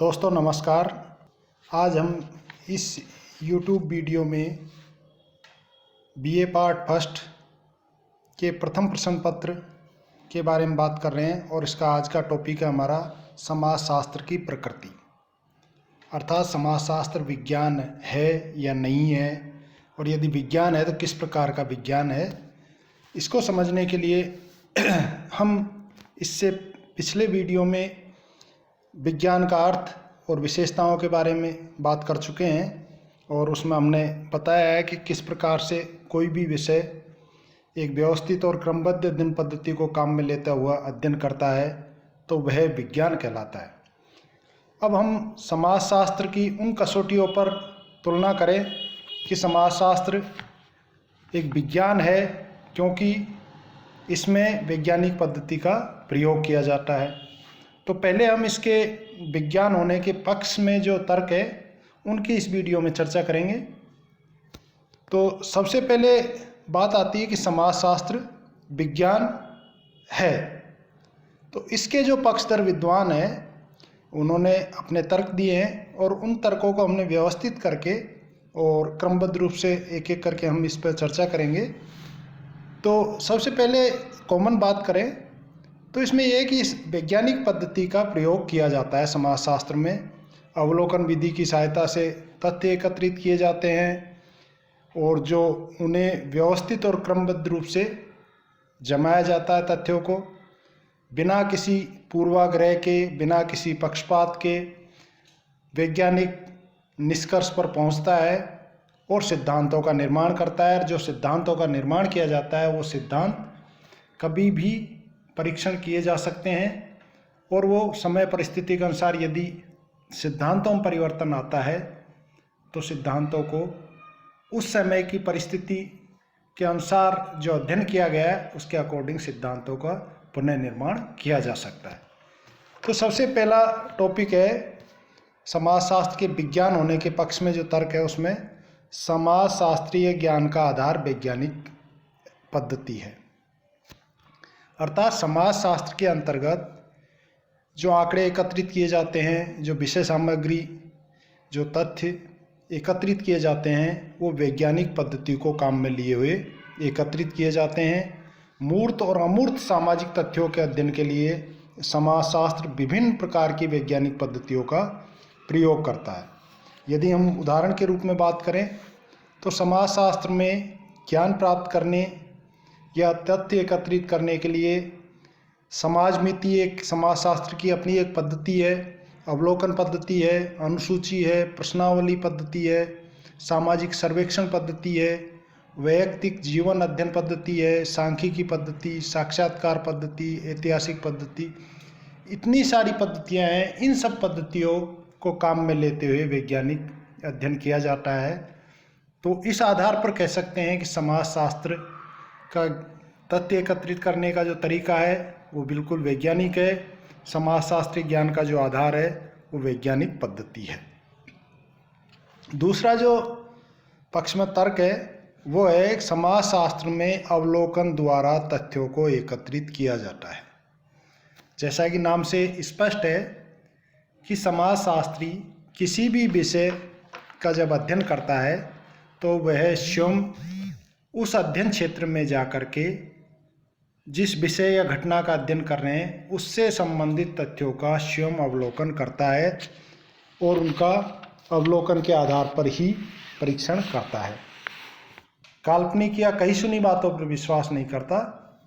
दोस्तों नमस्कार। आज हम इस YouTube वीडियो में BA पार्ट फर्स्ट के प्रथम प्रश्न पत्र के बारे में बात कर रहे हैं और इसका आज का टॉपिक है हमारा समाजशास्त्र की प्रकृति, अर्थात समाजशास्त्र विज्ञान है या नहीं है, और यदि विज्ञान है तो किस प्रकार का विज्ञान है। इसको समझने के लिए हम इससे पिछले वीडियो में विज्ञान का अर्थ और विशेषताओं के बारे में बात कर चुके हैं और उसमें हमने बताया है कि किस प्रकार से कोई भी विषय एक व्यवस्थित और क्रमबद्ध अध्ययन पद्धति को काम में लेता हुआ अध्ययन करता है तो वह विज्ञान कहलाता है। अब हम समाजशास्त्र की उन कसौटियों पर तुलना करें कि समाजशास्त्र एक विज्ञान है क्योंकि इसमें वैज्ञानिक पद्धति का प्रयोग किया जाता है। तो पहले हम इसके विज्ञान होने के पक्ष में जो तर्क है उनकी इस वीडियो में चर्चा करेंगे। तो सबसे पहले बात आती है कि समाजशास्त्र विज्ञान है, तो इसके जो पक्षधर विद्वान हैं उन्होंने अपने तर्क दिए हैं और उन तर्कों को हमने व्यवस्थित करके और क्रमबद्ध रूप से एक एक करके हम इस पर चर्चा करेंगे। तो सबसे पहले कॉमन बात करें तो इसमें यह है कि इस वैज्ञानिक पद्धति का प्रयोग किया जाता है समाजशास्त्र में। अवलोकन विधि की सहायता से तथ्य एकत्रित किए जाते हैं और जो उन्हें व्यवस्थित और क्रमबद्ध रूप से जमाया जाता है तथ्यों को, बिना किसी पूर्वाग्रह के, बिना किसी पक्षपात के वैज्ञानिक निष्कर्ष पर पहुंचता है और सिद्धांतों का निर्माण करता है। जो सिद्धांतों का निर्माण किया जाता है वो सिद्धांत कभी भी परीक्षण किए जा सकते हैं और वो समय परिस्थिति के अनुसार यदि सिद्धांतों में परिवर्तन आता है तो सिद्धांतों को उस समय की परिस्थिति के अनुसार जो अध्ययन किया गया है उसके अकॉर्डिंग सिद्धांतों का पुनर्निर्माण किया जा सकता है। तो सबसे पहला टॉपिक है समाजशास्त्र के विज्ञान होने के पक्ष में जो तर्क है उसमें समाजशास्त्रीय ज्ञान का आधार वैज्ञानिक पद्धति है। अर्थात समाजशास्त्र के अंतर्गत जो आंकड़े एकत्रित किए जाते हैं, जो विषय सामग्री, जो तथ्य एकत्रित किए जाते हैं वो वैज्ञानिक पद्धति को काम में लिए हुए एकत्रित किए जाते हैं। मूर्त और अमूर्त सामाजिक तथ्यों के अध्ययन के लिए समाजशास्त्र विभिन्न प्रकार की वैज्ञानिक पद्धतियों का प्रयोग करता है। यदि हम उदाहरण के रूप में बात करें तो समाजशास्त्र में ज्ञान प्राप्त करने या तथ्य एकत्रित करने के लिए समाजमिति एक समाजशास्त्र की अपनी एक पद्धति है, अवलोकन पद्धति है, अनुसूची है, प्रश्नावली पद्धति है, सामाजिक सर्वेक्षण पद्धति है, वैयक्तिक जीवन अध्ययन पद्धति है, सांख्यिकी पद्धति, साक्षात्कार पद्धति, ऐतिहासिक पद्धति, इतनी सारी पद्धतियां हैं। इन सब पद्धतियों को काम में लेते हुए वैज्ञानिक अध्ययन किया जाता है। तो इस आधार पर कह सकते हैं कि समाजशास्त्र का तथ्य एकत्रित करने का जो तरीका है वो बिल्कुल वैज्ञानिक है। समाजशास्त्रीय ज्ञान का जो आधार है वो वैज्ञानिक पद्धति है। दूसरा जो पक्ष में तर्क है वो है समाजशास्त्र में अवलोकन द्वारा तथ्यों को एकत्रित किया जाता है। जैसा कि नाम से स्पष्ट है कि समाजशास्त्री किसी भी विषय का जब अध्ययन करता है तो वह स्वयं उस अध्ययन क्षेत्र में जाकर के जिस विषय या घटना का अध्ययन कर रहे हैं उससे संबंधित तथ्यों का स्वयं अवलोकन करता है और उनका अवलोकन के आधार पर ही परीक्षण करता है। काल्पनिक या कही सुनी बातों पर विश्वास नहीं करता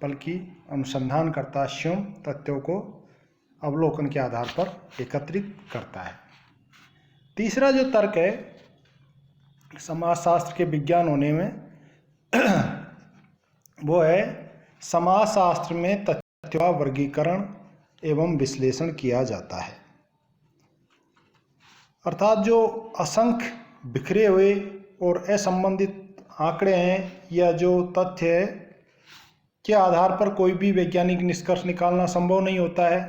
बल्कि अनुसंधान करता, स्वयं तथ्यों को अवलोकन के आधार पर एकत्रित करता है। तीसरा जो तर्क है समाजशास्त्र के विज्ञान होने में वो है समाजशास्त्र में तथ्यों का वर्गीकरण एवं विश्लेषण किया जाता है। अर्थात जो असंख्य बिखरे हुए और असंबंधित आंकड़े हैं या जो तथ्य है के आधार पर कोई भी वैज्ञानिक निष्कर्ष निकालना संभव नहीं होता है।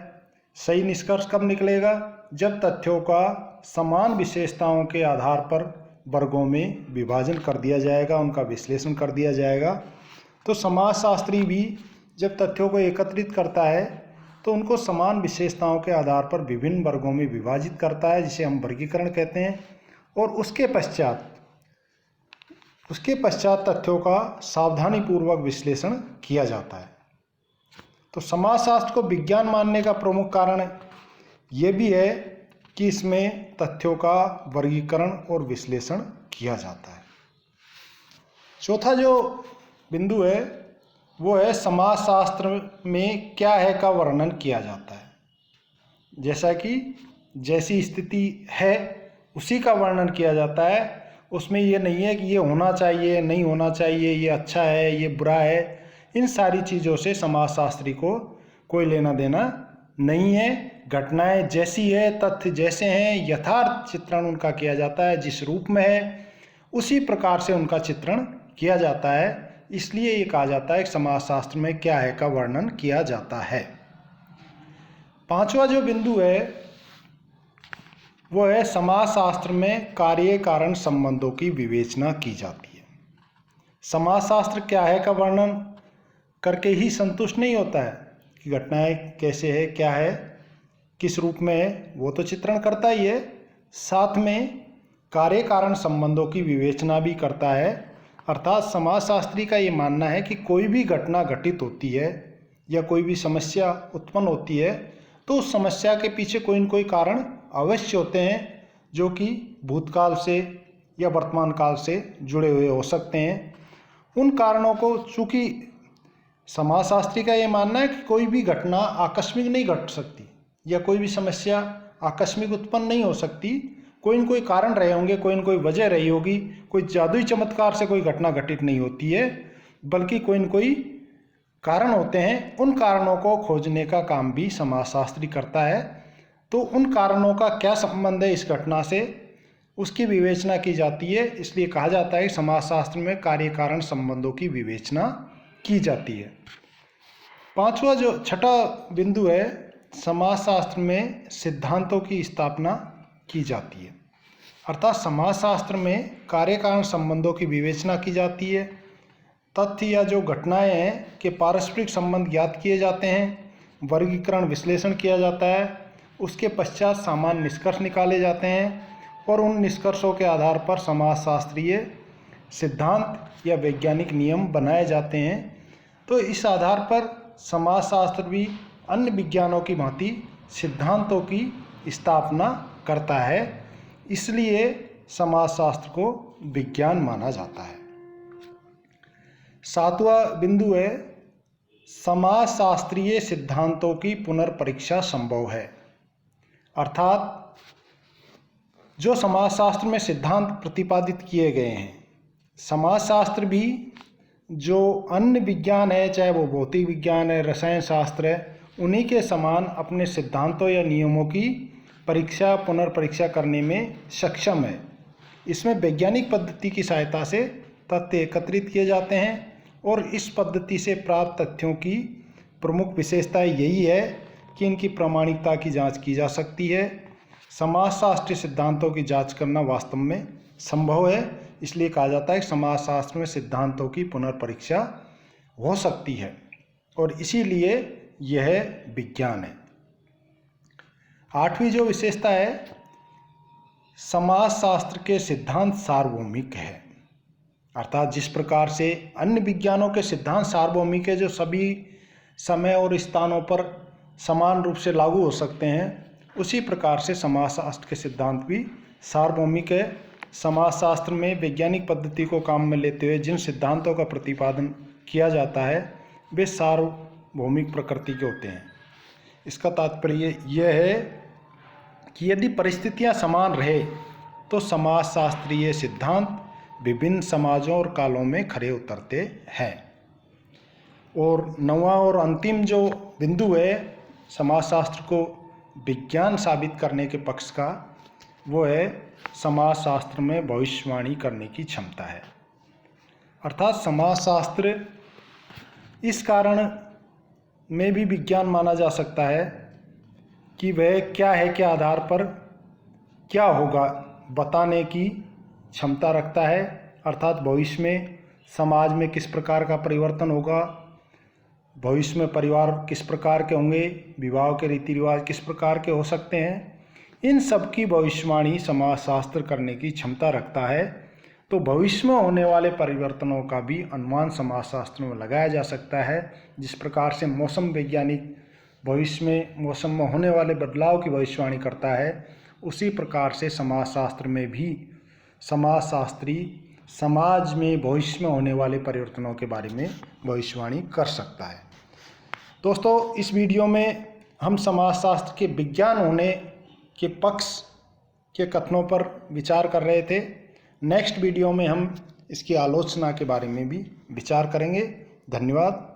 सही निष्कर्ष कब निकलेगा? जब तथ्यों का समान विशेषताओं के आधार पर वर्गों में विभाजन कर दिया जाएगा, उनका विश्लेषण कर दिया जाएगा। तो समाजशास्त्री भी जब तथ्यों को एकत्रित करता है तो उनको समान विशेषताओं के आधार पर विभिन्न वर्गों में विभाजित करता है, जिसे हम वर्गीकरण कहते हैं। और उसके पश्चात तथ्यों का सावधानीपूर्वक विश्लेषण किया जाता है। तो समाजशास्त्र को विज्ञान मानने का प्रमुख कारण ये भी है कि इसमें तथ्यों का वर्गीकरण और विश्लेषण किया जाता है। चौथा जो बिंदु है वो है समाजशास्त्र में क्या है का वर्णन किया जाता है। जैसा कि जैसी स्थिति है उसी का वर्णन किया जाता है, उसमें ये नहीं है कि ये होना चाहिए, नहीं होना चाहिए, ये अच्छा है, ये बुरा है। इन सारी चीज़ों से समाजशास्त्री को कोई लेना देना नहीं है। घटनाएं जैसी है, तथ्य जैसे हैं, यथार्थ चित्रण उनका किया जाता है, जिस रूप में है उसी प्रकार से उनका चित्रण किया जाता है। इसलिए ये कहा जाता है कि समाजशास्त्र में क्या है का वर्णन किया जाता है। पांचवा जो बिंदु है वो है समाजशास्त्र में कार्य कारण संबंधों की विवेचना की जाती है। समाजशास्त्र क्या है का वर्णन करके ही संतुष्ट नहीं होता है कि घटनाएं कैसे है, क्या है, किस रूप में है, वो तो चित्रण करता ही है, साथ में कार्य कारण संबंधों की विवेचना भी करता है। अर्थात समाजशास्त्री का ये मानना है कि कोई भी घटना घटित होती है या कोई भी समस्या उत्पन्न होती है तो उस समस्या के पीछे कोई न कोई कारण अवश्य होते हैं, जो कि भूतकाल से या वर्तमान काल से जुड़े हुए हो सकते हैं। उन कारणों को, चूँकि समाजशास्त्री का ये मानना है कि कोई भी घटना आकस्मिक नहीं घट सकती या कोई भी समस्या आकस्मिक उत्पन्न नहीं हो सकती, कोई न कोई कारण रहे होंगे, कोई न कोई वजह रही होगी। कोई जादुई चमत्कार से कोई घटना घटित नहीं होती है, बल्कि कोई न कोई कारण होते हैं। उन कारणों को खोजने का काम भी समाजशास्त्री करता है। तो उन कारणों का क्या संबंध है इस घटना से, उसकी विवेचना की जाती है। इसलिए कहा जाता है कि समाजशास्त्र में कार्य कारण संबंधों की विवेचना की जाती है। पांचवा जो छठा बिंदु है, समाजशास्त्र में सिद्धांतों की स्थापना की जाती है। अर्थात समाजशास्त्र में कार्य कारण संबंधों की विवेचना की जाती है। तथ्य या जो घटनाएं हैं के पारस्परिक संबंध ज्ञात किए जाते हैं, वर्गीकरण विश्लेषण किया जाता है, उसके पश्चात सामान्य निष्कर्ष निकाले जाते हैं और उन निष्कर्षों के आधार पर समाजशास्त्रीय सिद्धांत या वैज्ञानिक नियम बनाए जाते हैं। तो इस आधार पर समाजशास्त्र भी अन्य विज्ञानों की भांति सिद्धांतों की स्थापना करता है। इसलिए समाजशास्त्र को विज्ञान माना जाता है। सातवां बिंदु है, समाजशास्त्रीय सिद्धांतों की पुनर्परीक्षा संभव है। अर्थात जो समाजशास्त्र में सिद्धांत प्रतिपादित किए गए हैं, समाजशास्त्र भी जो अन्य विज्ञान है, चाहे वो भौतिक विज्ञान है, रसायन शास्त्र है, उन्हीं के समान अपने सिद्धांतों या नियमों की परीक्षा पुनर्परीक्षा करने में सक्षम है। इसमें वैज्ञानिक पद्धति की सहायता से तथ्य एकत्रित किए जाते हैं और इस पद्धति से प्राप्त तथ्यों की प्रमुख विशेषता यही है कि इनकी प्रामाणिकता की जांच की जा सकती है। समाजशास्त्रीय सिद्धांतों की जांच करना वास्तव में संभव है। इसलिए कहा जाता है कि समाजशास्त्र में सिद्धांतों की पुनर्परीक्षा हो सकती है और इसीलिए यह विज्ञान है। आठवीं जो विशेषता है, समाजशास्त्र के सिद्धांत सार्वभौमिक है। अर्थात जिस प्रकार से अन्य विज्ञानों के सिद्धांत सार्वभौमिक है, जो सभी समय और स्थानों पर समान रूप से लागू हो सकते हैं, उसी प्रकार से समाजशास्त्र के सिद्धांत भी सार्वभौमिक है। समाजशास्त्र में वैज्ञानिक पद्धति को काम में लेते हुए जिन सिद्धांतों का प्रतिपादन किया जाता है वे सार्वभौमिक प्रकृति के होते हैं। इसका तात्पर्य यह है कि यदि परिस्थितियां समान रहे तो समाजशास्त्रीय सिद्धांत विभिन्न समाजों और कालों में खरे उतरते हैं। और नौवां और अंतिम जो बिंदु है समाजशास्त्र को विज्ञान साबित करने के पक्ष का, वो है समाजशास्त्र में भविष्यवाणी करने की क्षमता है। अर्थात समाजशास्त्र इस कारण में भी विज्ञान माना जा सकता है कि वह क्या है के आधार पर क्या होगा बताने की क्षमता रखता है। अर्थात भविष्य में समाज में किस प्रकार का परिवर्तन होगा, भविष्य में परिवार किस प्रकार के होंगे, विवाह के रीति रिवाज किस प्रकार के हो सकते हैं, इन सब की भविष्यवाणी समाजशास्त्र करने की क्षमता रखता है। तो भविष्य में होने वाले परिवर्तनों का भी अनुमान समाजशास्त्र में लगाया जा सकता है। जिस प्रकार से मौसम वैज्ञानिक भविष्य में मौसम में होने वाले बदलाव की भविष्यवाणी करता है, उसी प्रकार से समाजशास्त्र में भी समाजशास्त्री समाज में भविष्य में होने वाले परिवर्तनों के बारे में भविष्यवाणी कर सकता है। दोस्तों, इस वीडियो में हम समाजशास्त्र के विज्ञान होने के पक्ष के कथनों पर विचार कर रहे थे। नेक्स्ट वीडियो में हम इसकी आलोचना के बारे में भी विचार करेंगे। धन्यवाद।